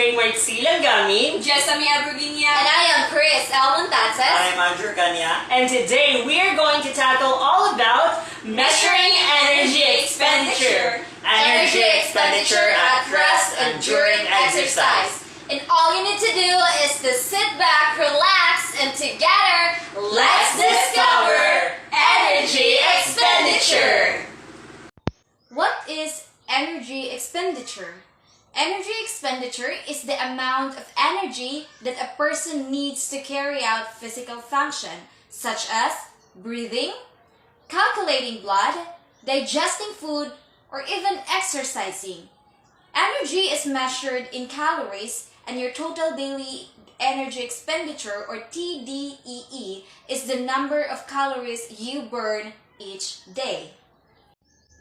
Jay Martzila Gami. Jessamine Abrugenia. And I am Chris L. Montances. I'm Andrew Kanya. And today we are going to tackle all about measuring energy expenditure. Energy expenditure at rest and during exercise. And all you need to do is to sit back, relax, and together, let's discover energy expenditure. What is energy expenditure? Energy expenditure is the amount of energy that a person needs to carry out physical function, such as breathing, calculating blood, digesting food, or even exercising. Energy is measured in calories, and your total daily energy expenditure, or TDEE, is the number of calories you burn each day.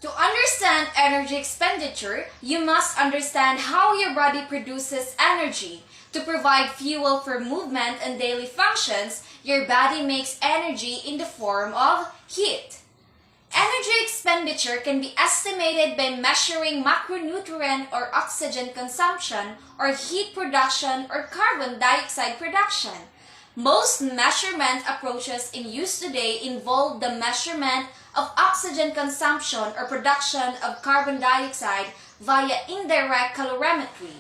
To understand energy expenditure, you must understand how your body produces energy. To provide fuel for movement and daily functions, your body makes energy in the form of heat. Energy expenditure can be estimated by measuring macronutrient or oxygen consumption, or heat production or carbon dioxide production. Most measurement approaches in use today involve the measurement of oxygen consumption or production of carbon dioxide via indirect calorimetry.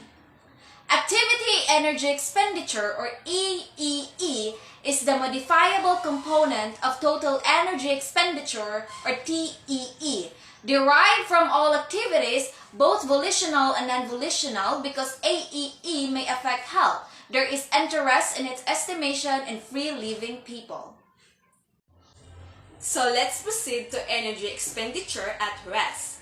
Activity energy expenditure, or EEE, is the modifiable component of total energy expenditure, or TEE, derived from all activities, both volitional and non-volitional, because AEE may affect health. There is interest in its estimation in free-living people. So let's proceed to energy expenditure at rest.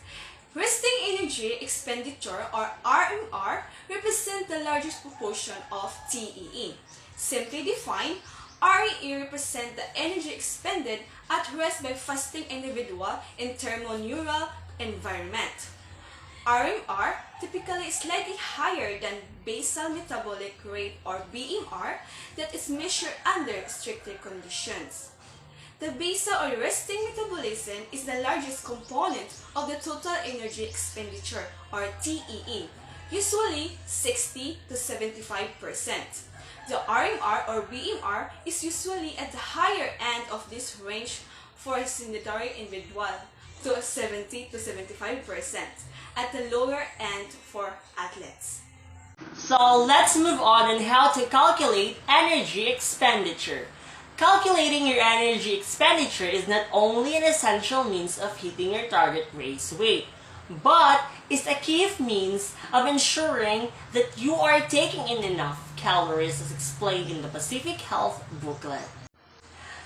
Resting energy expenditure, or RMR, represents the largest proportion of TEE. Simply defined, REE represents the energy expended at rest by fasting individual in thermoneural environment. RMR typically is slightly higher than basal metabolic rate, or BMR, that is measured under stricter conditions. The basal or resting metabolism is the largest component of the total energy expenditure, or TEE, usually 60 to 75%. The RMR or BMR is usually at the higher end of this range for a sedentary individual, to 70 to 75%, at the lower end for athletes. So let's move on how to calculate energy expenditure. Calculating your energy expenditure is not only an essential means of hitting your target race weight, but is a key means of ensuring that you are taking in enough calories, as explained in the Pacific Health booklet.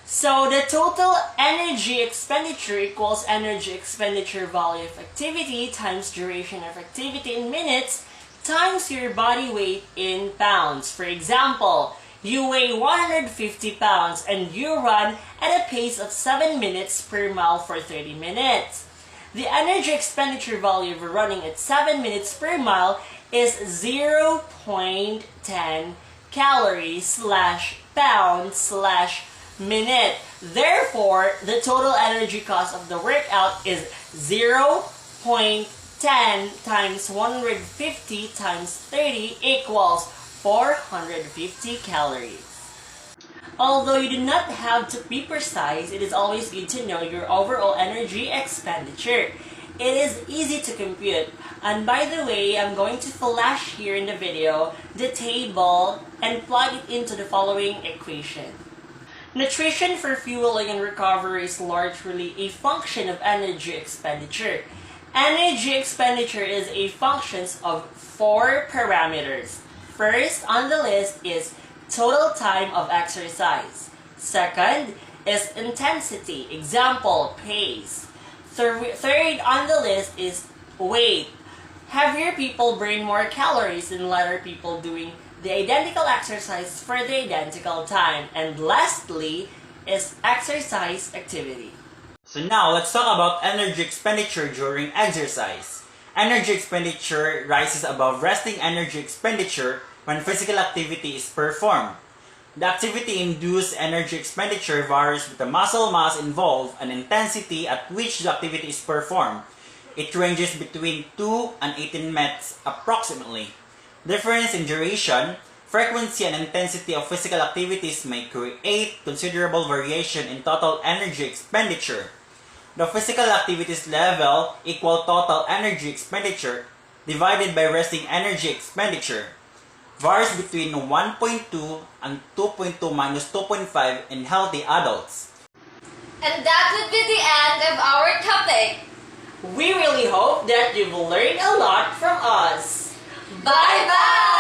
So the total energy expenditure equals energy expenditure value of activity times duration of activity in minutes times your body weight in pounds. For example, you weigh 150 pounds and you run at a pace of 7 minutes per mile for 30 minutes. The energy expenditure value of running at 7 minutes per mile is 0.10 calories / pound / minute. Therefore, the total energy cost of the workout is 0.10 times 150 times 30 equals 450 calories. Although you do not have to be precise, it is always good to know your overall energy expenditure. It is easy to compute. And by the way, I'm going to flash here in the video the table and plug it into the following equation. Nutrition for fueling and recovery is largely a function of energy expenditure. Energy expenditure is a function of 4 parameters. First on the list is total time of exercise. Second is intensity, example, pace. Third on the list is weight. Heavier people burn more calories than lighter people doing the identical exercise for the identical time. And lastly is exercise activity. So now let's talk about energy expenditure during exercise. Energy expenditure rises above resting energy expenditure when physical activity is performed. The activity-induced energy expenditure varies with the muscle mass involved and intensity at which the activity is performed. It ranges between 2 and 18 METs approximately. Difference in duration, frequency, and intensity of physical activities may create considerable variation in total energy expenditure. The physical activities level equal total energy expenditure divided by resting energy expenditure varies between 1.2 and 2.2 minus 2.5 in healthy adults. And that would be the end of our topic. We really hope that you've learned a lot from us. Bye-bye!